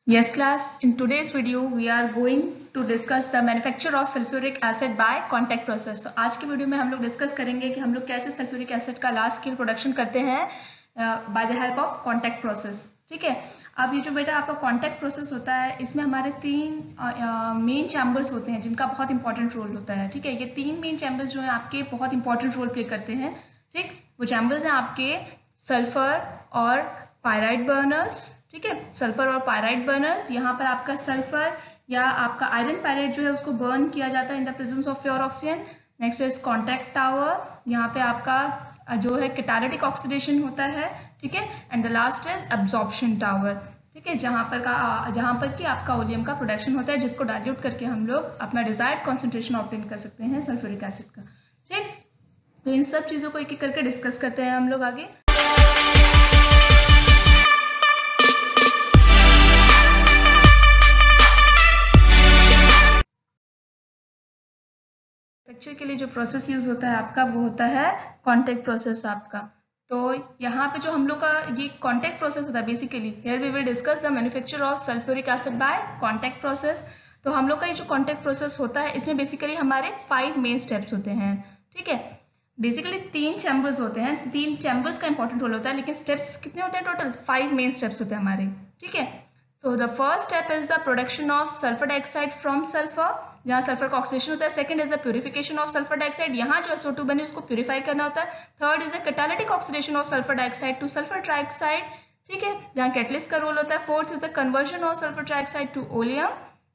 Yes class, in today's video we are going to discuss the manufacture of sulfuric acid by contact process। तो आज की video में हम लोग discuss करेंगे कि हम लोग कैसे सल्फ्यूरिक एसिड का लार्ज स्केल प्रोडक्शन करते हैं by the help of contact process. ठीक है, अब ये जो बेटा आपका कॉन्टैक्ट प्रोसेस होता है इसमें हमारे तीन मेन चैम्बर्स होते हैं जिनका बहुत इंपॉर्टेंट रोल होता है। ठीक है, ये तीन मेन चैम्बर्स जो है आपके बहुत इंपॉर्टेंट रोल प्ले करते हैं। ठीक, वो चैम्बर्स हैं आपके सल्फर और पायराइड बर्नर्स। ठीक है, सल्फर और पायराइड बर्नर्स, यहाँ पर आपका सल्फर या आपका आयरन पायराइड जो है उसको बर्न किया जाता है in the presence of pure oxygen. Next is contact tower, यहाँ पे आपका जो है कैटालिटिक ऑक्सीडेशन होता है। ठीक है, and the last is absorption tower. ठीक है, जहाँ पर कि आपका ओलियम का प्रोडक्शन होता है जिसको डाइल्यूट करके हम लोग अपना डिजायर्ड कॉन्सेंट्रेशन ऑब्टेन कर सकते हैं सल्फ्यूरिक एसिड का। ठीक, तो इन सब चीजों को एक एक करके डिस्कस करते हैं हम लोग आगे। मैन्युफैक्चर के लिए जो प्रोसेस यूज होता है आपका वो होता है कॉन्टैक्ट प्रोसेस आपका। तो यहाँ पे जो हम लोग का ये कॉन्टैक्ट प्रोसेस होता है basically here we will discuss the manufacture of sulphuric acid by contact process. तो हम लोग का ये जो कॉन्टैक्ट प्रोसेस होता है इसमें बेसिकली हमारे 5 मेन स्टेप्स होते हैं। ठीक है, बेसिकली 3 चैम्बर्स होते हैं, 3 चैम्बर्स का इंपॉर्टेंट रोल होता है, लेकिन स्टेप्स कितने होते हैं टोटल? 5 मेन स्टेप्स होते हैं हमारे। ठीक है, तो the first step is the production of sulphur dioxide from sulphur, जहाँ सल्फर का ऑक्सीडेशन होता है। Second is the purification of sulphur dioxide, यहाँ जो SO2 बने उसको प्यूरिफाई करना होता है। Third is the catalytic oxidation of sulphur dioxide to sulphur trioxide. ठीक है, जहाँ कैटलिस्ट का रोल होता है। Fourth is the conversion of sulphur trioxide to oleum.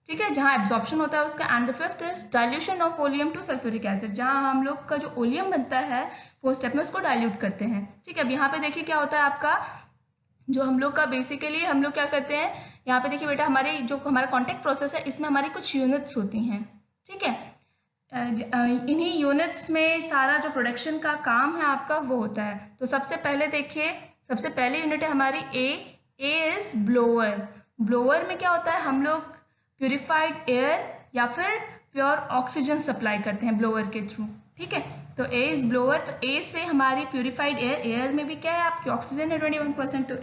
ठीक है, जहाँ एब्जॉर्प्शन होता है उसका। And the fifth is dilution of oleum to sulphuric acid, जहाँ हम लोग का जो ओलियम बनता है फोर्थ स्टेप में उसको डाइल्यूट करते हैं। ठीक है, अब यहाँ पे देखिए क्या होता है आपका जो हम लोग का बेसिकली हम लोग क्या करते हैं, यहाँ पे देखिए बेटा हमारे जो हमारा कॉन्टैक्ट प्रोसेस है इसमें हमारी कुछ यूनिट्स होती हैं। ठीक है, इन्हीं यूनिट्स में सारा जो प्रोडक्शन का काम है आपका वो होता है। तो सबसे पहले देखिए, सबसे पहले यूनिट है हमारी ए इज ब्लोअर। ब्लोअर में क्या होता है, हम लोग प्यूरिफाइड एयर या फिर प्योर ऑक्सीजन सप्लाई करते हैं ब्लोअर के थ्रू। ठीक है, तो ए इज ब्लोअर, तो ए से हमारी प्यूरिफाइड एयर, एयर में भी क्या है आपकी ऑक्सीजन है 21%, तो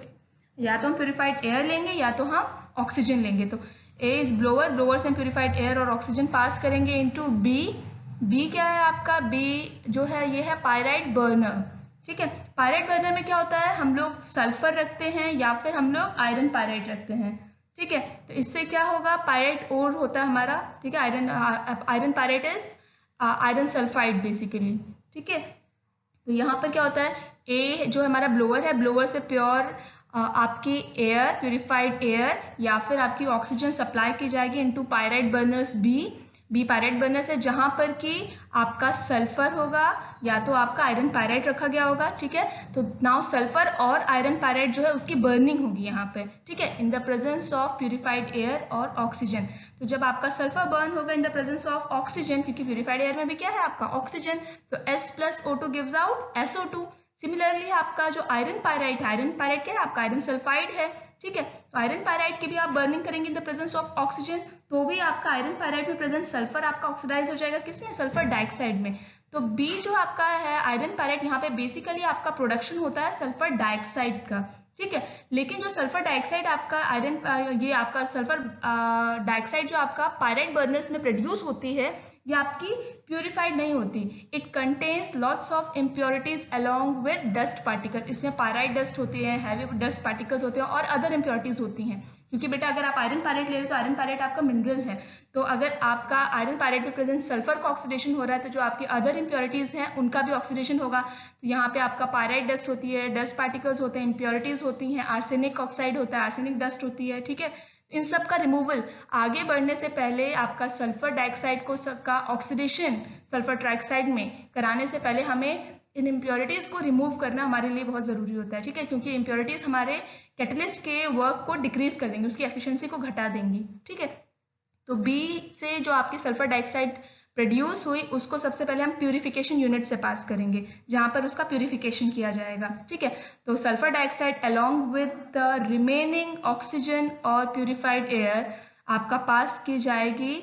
या तो हम प्यूरिफाइड एयर लेंगे या तो हम ऑक्सीजन लेंगे। तो ए इज ब्लोअर, ब्लोअर से हम प्यूरिफाइड एयर और ऑक्सीजन पास करेंगे इनटू बी। बी क्या है आपका? बी जो है ये है पायराइड बर्नर। ठीक है, पायराइड बर्नर में क्या होता है, हम लोग सल्फर रखते हैं या फिर हम लोग आयरन पायराइड रखते हैं। ठीक है, तो इससे क्या होगा, पायराइड ओर होता है हमारा। ठीक है, iron pyrite is iron sulphide basically. ठीक है, तो यहाँ पर क्या होता है, ए जो हमारा ब्लोअर है, ब्लोअर से प्योर आपकी एयर, प्यूरिफाइड एयर या फिर आपकी ऑक्सीजन सप्लाई की जाएगी into pyrite burners B pyrite burners है, जहां पर कि आपका सल्फर होगा या तो आपका आयरन पायराइड रखा गया होगा। ठीक है, तो नाउ सल्फर और आयरन पायराइड जो है उसकी बर्निंग होगी यहाँ पे। ठीक है, in the presence of purified air और ऑक्सीजन। तो जब आपका सल्फर बर्न होगा in the presence of oxygen, क्योंकि प्यूरिफाइड एयर में भी क्या है आपका ऑक्सीजन, तो S+O2 gives out SO2। Similarly आपका जो आयरन पायराइड क्या है आपका आयरन सल्फाइड है। ठीक है, तो आयरन पायराइड की भी आप बर्निंग करेंगे इन द प्रेजेंस ऑफ ऑक्सीजन, तो भी आपका आयरन पायराइड में प्रेजेंट सल्फर आपका ऑक्सीडाइज हो जाएगा किसमें, सल्फर डाइऑक्साइड में। तो बी जो आपका है आयरन पायराइड, यहाँ पे बेसिकली आपका प्रोडक्शन होता है सल्फर डाइऑक्साइड का। ठीक है, लेकिन जो सल्फर डाइऑक्साइड आपका ये आपका सल्फर डाइऑक्साइड जो आपका पायराइड बर्नर्स में प्रोड्यूस होती है ये आपकी प्यूरिफाइड नहीं होती। It contains lots of impurities along with dust particle, इसमें पायराइड डस्ट होती है, हैवी डस्ट पार्टिकल्स होते हैं और अदर इम्प्योरिटीज होती हैं। क्योंकि बेटा अगर आप आयरन पायराइड ले रहे हो तो आयरन पायराइड आपका मिनरल है, तो अगर आपका आयरन पायराइड में प्रेजेंट सल्फर का ऑक्सीडेशन हो रहा है तो जो आपकी अदर इम्प्योरिटीज हैं उनका भी ऑक्सीडेशन होगा। तो यहाँ पे आपका पायराइड डस्ट होती है, डस्ट पार्टिकल्स होते हैं, इम्प्योरिटीज होती हैं, आर्सेनिक ऑक्साइड होता है, आर्सेनिक डस्ट होती है। ठीक है, इन सब का रिमूवल आगे बढ़ने से पहले आपका सल्फर डाइऑक्साइड को का ऑक्सीडेशन सल्फर ट्राइऑक्साइड में कराने से पहले हमें इन इम्प्योरिटीज को रिमूव करना हमारे लिए बहुत जरूरी होता है। ठीक है, क्योंकि इम्प्योरिटीज हमारे कैटलिस्ट के वर्क को डिक्रीज कर देंगी, उसकी एफिशिएंसी को घटा देंगी। ठीक है, तो बी से जो आपकी सल्फर डाइऑक्साइड प्रोड्यूस हुई उसको सबसे पहले हम प्यूरिफिकेशन यूनिट से पास करेंगे जहां पर उसका प्यूरिफिकेशन किया जाएगा। ठीक है, तो sulphur dioxide along with the remaining oxygen और प्यूरिफाइड एयर आपका पास की जाएगी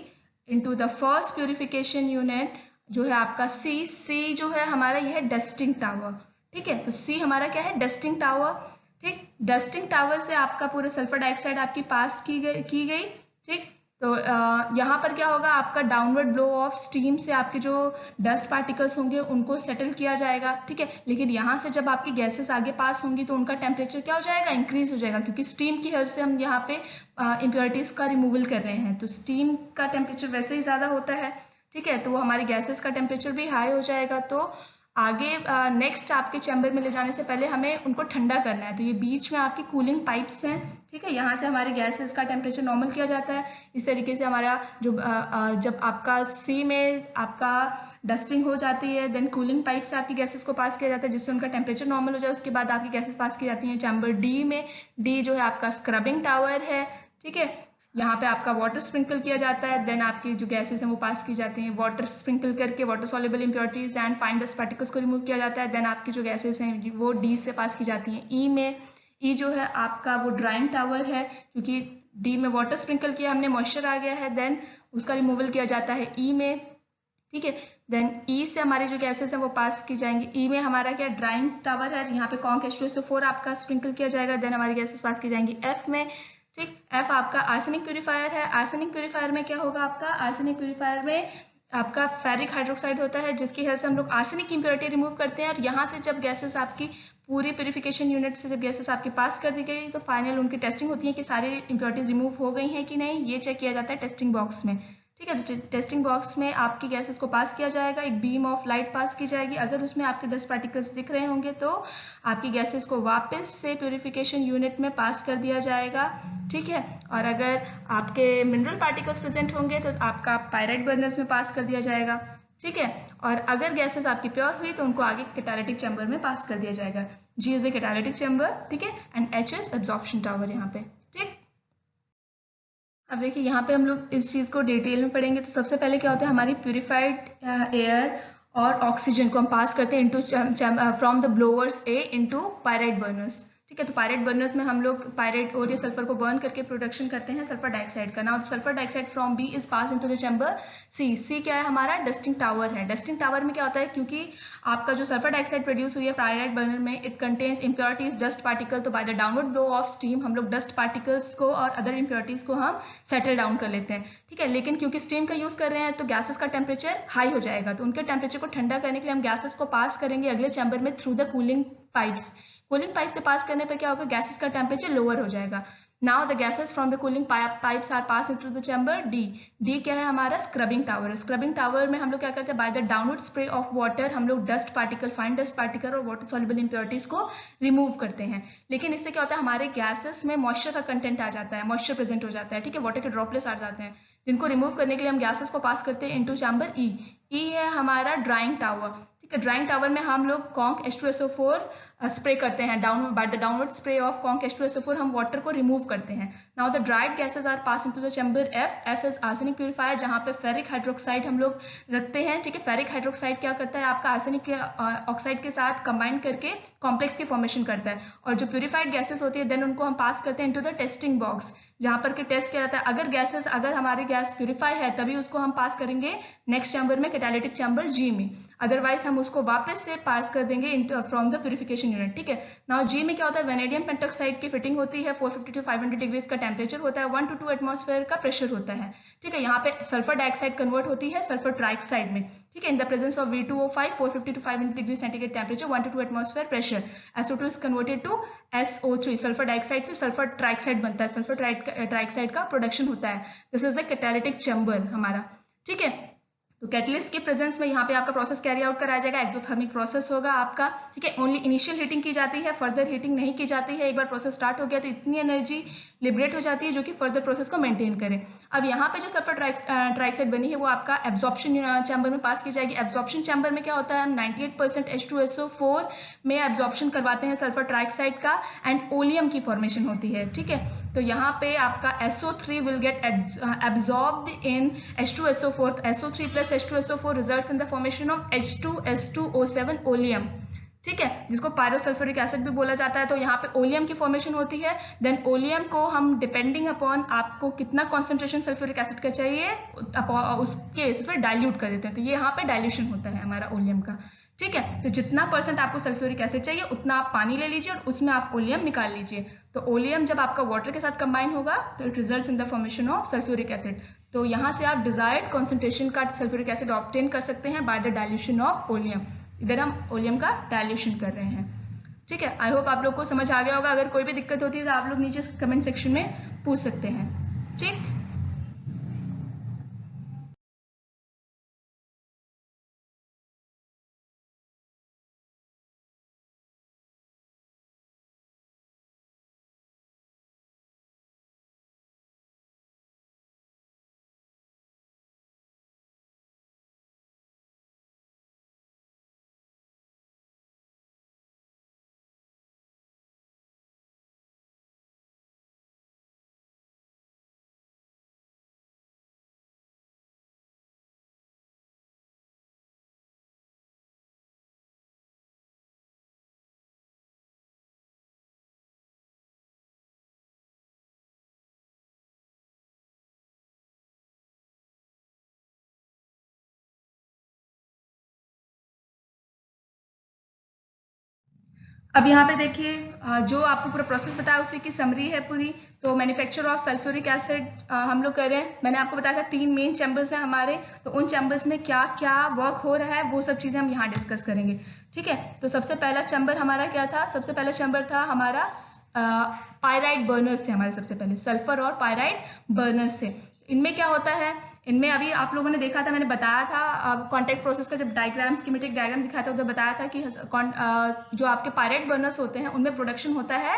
into the first purification unit जो है आपका सी जो है हमारा यह है डस्टिंग टावर। ठीक है, तो सी हमारा क्या है, डस्टिंग टावर। ठीक। डस्टिंग टावर से आपका पूरे सल्फर डाइऑक्साइड आपकी पास की गई। ठीक। तो यहाँ पर क्या होगा, आपका डाउनवर्ड ब्लो ऑफ स्टीम से आपके जो डस्ट पार्टिकल्स होंगे उनको सेटल किया जाएगा। ठीक है। लेकिन यहाँ से जब आपकी गैसेस आगे पास होंगी तो उनका टेम्परेचर क्या हो जाएगा, इंक्रीज हो जाएगा, क्योंकि स्टीम की हेल्प से हम यहाँ पे इम्प्योरिटीज का रिमूवल कर रहे हैं। तो स्टीम का टेम्परेचर वैसे ही ज़्यादा होता है। ठीक है। तो वो हमारी गैसेस का टेम्परेचर भी हाई हो जाएगा। तो आगे नेक्स्ट आपके चैम्बर में ले जाने से पहले हमें उनको ठंडा करना है। तो ये बीच में आपकी कूलिंग पाइप्स हैं। ठीक है। यहाँ से हमारे गैसेस का टेम्परेचर नॉर्मल किया जाता है। इस तरीके से हमारा जो जब आपका सी में आपका डस्टिंग हो जाती है, देन कूलिंग पाइप से आपकी गैसेस को पास किया जाता है जिससे उनका टेम्परेचर नॉर्मल हो जाए। उसके बाद आपकी गैसेस पास की जाती हैं चैम्बर डी में। डी जो है आपका स्क्रबिंग टावर है। ठीक है। यहाँ पे आपका वाटर स्प्रिंकल किया जाता है, देन आपकी जो गैसेस हैं वो पास की जाती हैं। वाटर स्प्रिंकल करके water soluble impurities and fine dust particles को रिमूव किया जाता है। देन आपकी जो गैसेस हैं वो डी से पास की जाती हैं ई में। ई जो है आपका वो ड्राइंग टावर है, क्योंकि डी में वाटर स्प्रिंकल किया हमने, मॉइस्चर आ गया है, देन उसका रिमूवल किया जाता है ई में। ठीक है। देन ई से हमारी जो गैसेस हैं वो पास की जाएंगी। ई में हमारा क्या ड्राइंग टावर है, यहाँ पे कॉन्क H2SO4 आपका स्प्रिंकल किया जाएगा, देन हमारी गैसेस पास की जाएंगी एफ में। ठीक। एफ आपका आर्सेनिक प्यूरिफायर है। आर्सेनिक प्यूरिफायर में क्या होगा, आपका आर्सेनिक प्यूरिफायर में आपका फेरिक हाइड्रोक्साइड होता है जिसकी हेल्प से हम लोग आर्सेनिक की इम्प्योरिटी रिमूव करते हैं। और यहाँ से जब गैसेस आपकी पूरी प्यूरिफिकेशन यूनिट से जब गैसेस आपकी पास कर दी गई तो फाइनल उनकी टेस्टिंग होती है कि सारी इम्प्योरिटीज रिमूव हो गई हैं कि नहीं, ये चेक किया जाता है टेस्टिंग बॉक्स में। ठीक है। तो टेस्टिंग बॉक्स में आपकी गैसेस को पास किया जाएगा, एक बीम ऑफ लाइट पास की जाएगी। अगर उसमें आपके डस्ट पार्टिकल्स दिख रहे होंगे तो आपकी गैसेस को वापस से प्यूरिफिकेशन यूनिट में पास कर दिया जाएगा। ठीक है। और अगर आपके मिनरल पार्टिकल्स प्रेजेंट होंगे तो आपका पायराइट बर्नर्स में पास कर दिया जाएगा। ठीक है। और अगर गैसेस आपकी प्योर हुई तो उनको आगे कैटालिटिक चैम्बर में पास कर दिया जाएगा। जी इज द कैटालिटिक चैम्बर। ठीक है। And H is absorption tower यहाँ पे। ठीक। अब देखिए यहाँ पे हम लोग इस चीज़ को डिटेल में पढ़ेंगे। तो सबसे पहले क्या होता है, हमारी प्यूरिफाइड एयर और ऑक्सीजन को हम पास करते हैं into from the blowers A into pyrite burners. ठीक है। तो पायराइट बर्नर्स में हम लोग पायराइट और ये सल्फर को बर्न करके प्रोडक्शन करते हैं सल्फर डाइऑक्साइड का। Now sulphur dioxide from B is pass into the chamber C. C क्या है, हमारा डस्टिंग टावर है। डस्टिंग टावर में क्या होता है, क्योंकि आपका जो सल्फर डाइऑक्साइड प्रोड्यूस हुई है पायराइट बर्नर में, it contains impurities dust particle. तो by the downward blow of steam हम लोग डस्ट पार्टिकल्स को और अदर इम्प्योरिटीज को हम सेटल डाउन कर लेते हैं। ठीक है। लेकिन क्योंकि स्टीम का यूज कर रहे हैं तो गैसेस का टेम्परेचर हाई हो जाएगा, तो उनके टेम्परेचर को ठंडा करने के लिए हम गैसेस को पास करेंगे अगले चैम्बर में through the cooling pipes. Cooling pipe से पास करने पर क्या होगा, गैसेस का टेम्परेचर लोअर हो जाएगा। Now the gases from the cooling pipes are pass into the chamber D. D क्या है, हमारा स्क्रबिंग टावर। स्क्रबिंग टावर में हम लोग क्या करते हैं, by the downward spray of water हम लोग dust particle, fine dust particle और वाटर सॉल्युबल इम्प्योरिटीज को रिमूव करते हैं। लेकिन इससे क्या होता है, हमारे गैसेस में मॉइस्चर का कंटेंट आ जाता है, मॉइस्चर प्रेजेंट हो जाता है। ठीक है। वाटर के ड्रॉपलेट्स आ जाते हैं जिनको रिमूव करने के लिए हम गैसेस को पास करते हैं इनटू चैम्बर ई। ई है हमारा ड्राइंग टावर। ठीक है। ड्राइंग टावर में हम लोग कॉन्क H2SO4 स्प्रे करते हैं। By the downward spray of conc H2SO4 हम वाटर को रिमूव करते हैं। Now the dried gases are pass into the chamber F. F is arsenic purifier, जहां पे फेरिक हाइड्रोक्साइड हम लोग रखते हैं। ठीक है। फेरिक हाइड्रोक्साइड क्या करता है, आपका आर्सेनिक के ऑक्साइड के साथ कंबाइन करके कॉम्प्लेक्स की फॉर्मेशन करता है। और जो प्यूरिफाइड गैसेस होती है देन उनको हम पास करते हैं इनटू द टेस्टिंग बॉक्स, जहां पर के टेस्ट किया जाता है। अगर हमारी गैस प्यूरिफाई है तभी उसको हम पास करेंगे नेक्स्ट चैम्बर में, कैटालिटिक चैम्बर जी में। अदरवाइज हम उसको वापस से पास कर देंगे फ्रॉम द प्यूरिफिकेशन यूनिट। ठीक है। नाउ जी में क्या होता है, वेनेडियम पेंटॉक्साइड की फिटिंग होती है, 450 to 500 डिग्रीज का टेम्परेचर होता है, 1 to 2 एटमॉस्फेयर का प्रेशर होता है। ठीक है। यहाँ पे सल्फर डाइऑक्साइड कन्वर्ट होती है सल्फर ट्राइऑक्साइड में। ठीक है। In the presence of V2O5, 450 to 500 degree centigrade temperature, 1 to 2 atmosphere pressure, SO2 is converted to SO3। Sulphur dioxide से सल्फर ट्राइऑक्साइड बनता है, सल्फर ट्राइऑक्साइड का प्रोडक्शन होता है। This is the catalytic chamber हमारा। ठीक है। तो कैटलिस्ट के प्रेजेंस में यहाँ पे आपका प्रोसेस कैरी आउट कराया जाएगा, एक्सोथर्मिक प्रोसेस होगा आपका। ठीक है। ओनली इनिशियल हीटिंग की जाती है, फर्दर हीटिंग नहीं की जाती है। एक बार प्रोसेस स्टार्ट हो गया तो इतनी एनर्जी लिबरेट हो जाती है जो कि फर्दर प्रोसेस को मेंटेन करे। अब यहाँ पे जो सल्फर ट्राइऑक्साइड बनी है वो आपका एब्जॉर्प्शन चैम्बर में पास की जाएगी। एब्जॉर्प्शन चैम्बर में क्या होता है, 98% H2SO4 में एब्जॉर्प्शन करवाते हैं सल्फर ट्राइऑक्साइड का एंड ओलियम की फॉर्मेशन होती है। ठीक है। तो यहाँ पे आपका SO3 will get absorbed in H2SO4। SO3 plus H2SO4 results in the formation of H2S2O7 oleum. ठीक है। जिसको पायरोसल्फ्यूरिक एसिड भी बोला जाता है। तो यहाँ पे ओलियम की फॉर्मेशन होती है। देन ओलियम को हम डिपेंडिंग अपॉन आपको कितना कॉन्सेंट्रेशन सल्फ्यूरिक एसिड का चाहिए उसके बेसिस पर डाइल्यूट कर देते हैं। तो ये यहाँ पे डाइल्यूशन होता है हमारा ओलियम का। ठीक है। तो जितना % आपको सल्फ्यूरिक एसिड चाहिए उतना आप पानी ले लीजिए और उसमें आप ओलियम निकाल लीजिए। तो ओलियम जब आपका वाटर के साथ कंबाइन होगा तो it results in the formation of sulphuric acid. तो यहाँ से आप डिजायर्ड कॉन्सेंट्रेशन का सल्फ्यूरिक एसिड ऑब्टेन कर सकते हैं by the dilution of oleum. इधर हम ओलियम का डाइल्यूशन कर रहे हैं। ठीक है, आई होप आप लोग को समझ आ गया होगा। अगर कोई भी दिक्कत होती है तो आप लोग नीचे कमेंट सेक्शन में पूछ सकते हैं। ठीक, अब यहाँ पे देखिए जो आपको पूरा प्रोसेस बताया उसी की समरी है पूरी। तो मैन्युफैक्चर ऑफ सल्फ्यूरिक एसिड हम लोग कर रहे हैं। मैंने आपको बताया था 3 मेन चैम्बर्स हैं हमारे, तो उन चैम्बर्स में क्या क्या वर्क हो रहा है वो सब चीज़ें हम यहाँ डिस्कस करेंगे। ठीक है, तो सबसे पहला चैम्बर हमारा क्या था? सबसे पहला चैम्बर था हमारा पायराइड बर्नर्स थे हमारे। सबसे पहले सल्फर और पायराइड बर्नर्स थे। इनमें क्या होता है, इनमें अभी आप लोगों ने देखा था, मैंने बताया था कॉन्टैक्ट प्रोसेस का जब डायग्राम स्कीमेटिक डायग्राम दिखाया था तो बताया था कि जो आपके पायराइड बर्नर्स होते हैं उनमें प्रोडक्शन होता है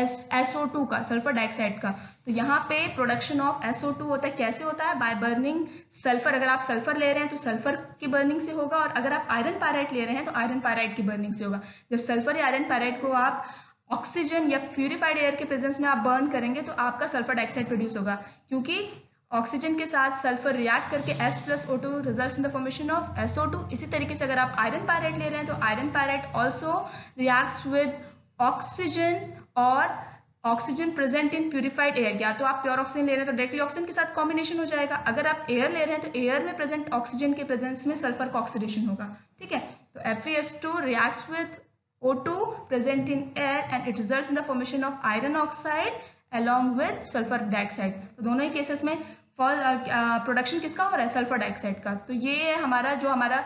SO2 का, सल्फर डाइऑक्साइड का। तो यहाँ पे प्रोडक्शन ऑफ SO2 होता है। कैसे होता है? By burning sulphur. अगर आप सल्फर ले रहे हैं तो सल्फर की बर्निंग से होगा, और अगर आप आयरन पायराइड ले रहे हैं तो आयरन पायराइड की बर्निंग से होगा। जब सल्फर या आयरन पायराइड को आप ऑक्सीजन या प्यूरिफाइड एयर के प्रेजेंस में आप बर्न करेंगे तो आपका सल्फर डाइऑक्साइड प्रोड्यूस होगा, क्योंकि ऑक्सीजन के साथ सल्फर रिएक्ट करके H+O2 results in the formation of SO2। इसी तरीके से अगर आप आयरन पायराइड ले रहे हैं तो iron pyrite also reacts with oxygen और oxygen present in purified air. या तो आप प्योर ऑक्सीजन ले रहे हैं तो डायरेक्टली ऑक्सीजन के साथ कॉम्बिनेशन हो जाएगा। अगर आप एयर ले रहे हैं तो एयर में प्रेजेंट ऑक्सीजन के प्रेजेंस में सल्फर का ऑक्सीडेशन होगा। ठीक है, तो FeS2 reacts with O2 present in air and it results in the formation of iron oxide along with sulfur dioxide। तो दोनों ही केसेस में प्रोडक्शन किसका हो रहा है? सल्फर डाइऑक्साइड का। तो ये है हमारा जो हमारा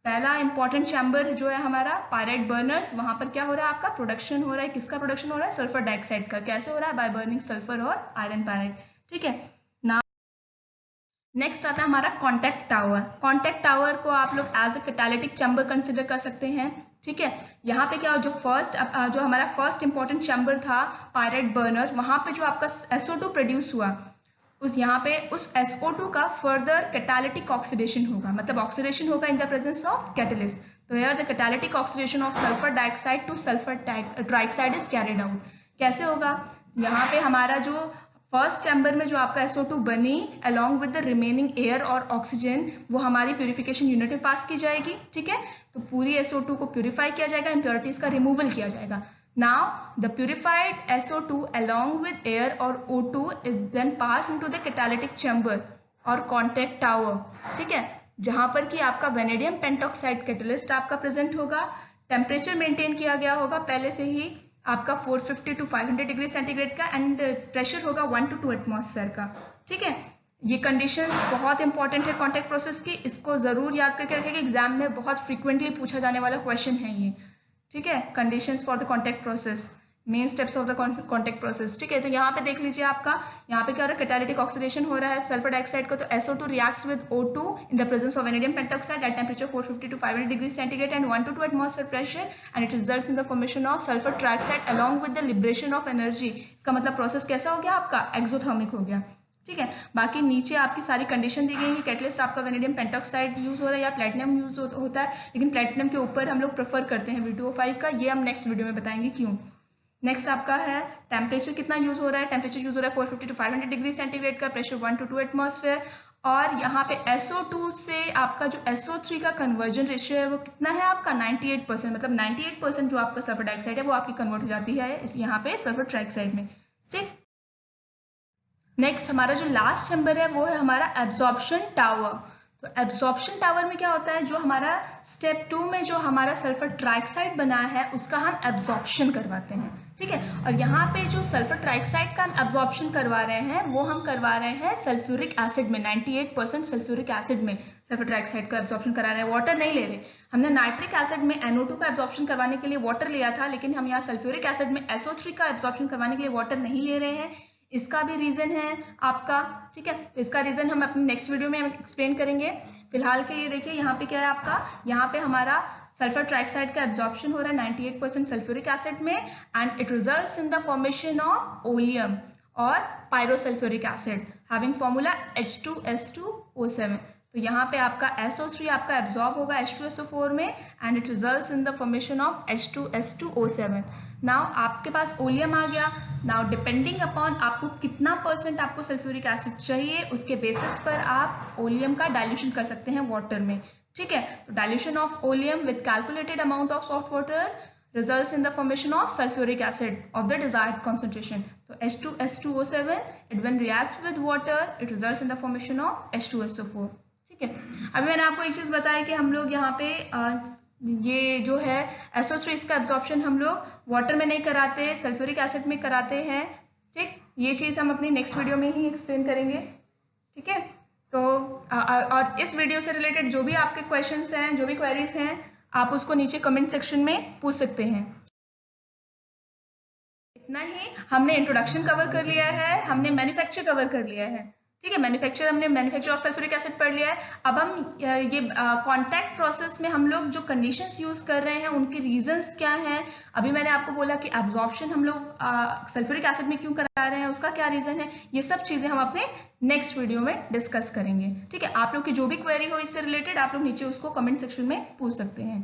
पहला इंपॉर्टेंट चैम्बर जो है हमारा पायराइड बर्नर्स। वहां पर क्या हो रहा है? आपका प्रोडक्शन हो रहा है। किसका प्रोडक्शन हो रहा है? सल्फर डाइऑक्साइड का। कैसे हो रहा है? बाय बर्निंग सल्फर और आयरन पायराइड। ठीक है, नेक्स्ट आता है हमारा कॉन्टैक्ट टावर। कॉन्टैक्ट टावर को आप लोग as a catalytic chamber consider कर सकते हैं। ठीक है, यहाँ पे क्या जो हमारा फर्स्ट इंपॉर्टेंट चैम्बर था पायराइड बर्नर्स, वहां पे जो आपका SO2 प्रोड्यूस हुआ यहाँ पे उस SO2 का फर्दर कैटालिटिक ऑक्सीडेशन होगा, मतलब ऑक्सीडेशन होगा in the presence of catalyst. तो here the catalytic oxidation of sulphur dioxide to sulphur trioxide is carried out. कैसे होगा? यहाँ पे हमारा जो फर्स्ट चैम्बर में जो आपका SO2 बनी along with the remaining air और ऑक्सीजन, वो हमारी प्यूरिफिकेशन यूनिट में पास की जाएगी। ठीक है, तो पूरी SO2 को प्यूरिफाई किया जाएगा, इम्प्योरिटीज का रिमूवल किया जाएगा। Now the purified SO2 along with air or O2 is then passed into the catalytic chamber और contact tower। ठीक है, जहां पर कि आपका वेनेडियम पेंटॉक्साइड कैटलिस्ट आपका प्रेजेंट होगा। टेम्परेचर मेंटेन किया गया होगा पहले से ही आपका 450 to 500 डिग्री सेंटीग्रेड का, एंड प्रेशर होगा 1 to 2 एटमॉस्फेयर का। ठीक है, ये कंडीशंस बहुत इंपॉर्टेंट है कॉन्टैक्ट प्रोसेस की। इसको जरूर याद करके रखें, एग्जाम में बहुत फ्रीक्वेंटली पूछा जाने वाला क्वेश्चन है ये। ठीक है, conditions for the contact process, main steps of the contact process. ठीक है, तो यहाँ पे देख लीजिए आपका यहाँ पे क्या हो रहा है? कैटालिटिक ऑक्सीडेशन हो रहा है सल्फर डाइऑक्साइड को। तो SO2 reacts with O2 in the presence of vanadium pentoxide at temperature 450 to 500 degree centigrade and 1 to 2 atmosphere pressure, and it results in the formation of sulphur trioxide along with the liberation of energy. इसका मतलब process कैसा हो गया? आपका exothermic हो गया। ठीक है, बाकी नीचे आपकी सारी कंडीशन दी गई है। कैटलिस्ट आपका वेनेडियम पेंटॉक्साइड यूज हो रहा है या प्लेटिनम यूज होता है, लेकिन प्लेटिनम के ऊपर हम लोग प्रेफर करते हैं V2O5 का। ये हम नेक्स्ट वीडियो में बताएंगे क्यों। नेक्स्ट आपका है टेम्परेचर कितना यूज हो रहा है? टेम्परेचर यूज हो रहा है 450 to 500 डिग्री सेंटीग्रेड का, प्रेशर 1 to 2 एटमॉस्फेयर। और यहाँ पे SO2 से आपका जो SO3 का कन्वर्जन रेशियो है वो कितना है? आपका 98%। मतलब 98% जो आपका सल्फर डाइऑक्साइड है वो आपकी कन्वर्ट हो जाती है यहाँ पे सल्फर ट्राइऑक्साइड में। ठीक, नेक्स्ट हमारा जो लास्ट चैम्बर है वो है हमारा एब्जॉर्प्शन टावर। तो एब्जॉर्प्शन टावर में क्या होता है, जो हमारा स्टेप 2 में जो हमारा सल्फर ट्राइऑक्साइड बना है उसका हम एब्जॉर्प्शन करवाते हैं, ठीक है। और यहाँ पे जो सल्फर ट्राइऑक्साइड का हम एब्जॉर्प्शन करवा रहे हैं वो हम करवा रहे हैं सल्फ्यूरिक एसिड में, 98% सल्फ्यूरिक एसिड में सल्फर ट्राइऑक्साइड का एब्जॉर्प्शन करा रहे हैं, वाटर नहीं ले रहे। हमने नाइट्रिक एसिड में NO2 का एब्जॉर्प्शन करवाने के लिए वाटर लिया था, लेकिन हम यहाँ सल्फ्यूरिक एसिड में SO3 का एब्जॉर्प्शन करवाने के लिए वाटर नहीं ले रहे हैं। इसका भी रीजन है आपका, ठीक है। तो इसका रीजन हम अपने नेक्स्ट वीडियो में एक्सप्लेन करेंगे। फिलहाल के लिए देखिए यहाँ पे क्या है आपका, यहाँ पे हमारा सल्फर ट्राइऑक्साइड का एब्जॉर्प्शन हो रहा है 98% सल्फ्यूरिक एसिड में, and it results in the formation of oleum और pyrosulphuric acid having formula H2S2O7। तो यहाँ पे आपका SO3 आपका एब्जॉर्ब होगा H2SO4 में, and it results in the formation of H2S2O7। Now आपके पास ओलियम आ गया। नाउ डिपेंडिंग अपॉन आपको कितना % आपको सल्फ्यूरिक एसिड चाहिए, उसके बेसिस पर आप ओलियम का डाइल्यूशन कर सकते हैं वाटर में, ठीक है। तो dilution of oleum with calculated amount of salt water results in the formation of sulfuric acid of the desired concentration. So H2S2O7, it when reacts with water, it results in the formation of H2SO4. ठीक है। अभी मैंने आपको एक चीज बताया कि हम लोग यहाँ पे ये जो है SO3 इसका एब्जॉर्प्शन हम लोग वाटर में नहीं कराते, सल्फ्यूरिक एसिड में कराते हैं, ठीक। ये चीज हम अपनी नेक्स्ट वीडियो में ही एक्सप्लेन करेंगे, ठीक है। तो और इस वीडियो से रिलेटेड जो भी आपके क्वेश्चंस हैं, जो भी क्वेरीज हैं, आप उसको नीचे कमेंट सेक्शन में पूछ सकते हैं। इतना ही हमने इंट्रोडक्शन कवर कर लिया है, हमने मैन्युफैक्चर कवर कर लिया है, ठीक है। हमने मैन्युफैक्चर ऑफ सल्फ्यूरिक एसिड पढ़ लिया है। अब हम ये कांटेक्ट प्रोसेस में हम लोग जो कंडीशंस यूज कर रहे हैं उनके रीजंस क्या हैं। अभी मैंने आपको बोला कि एब्जॉर्प्शन हम लोग सल्फ्यूरिक एसिड में क्यों करा रहे हैं, उसका क्या रीजन है, ये सब चीजें हम अपने नेक्स्ट वीडियो में डिस्कस करेंगे, ठीक है। आप लोग की जो भी क्वेरी हो इससे रिलेटेड आप लोग नीचे उसको कमेंट सेक्शन में पूछ सकते हैं।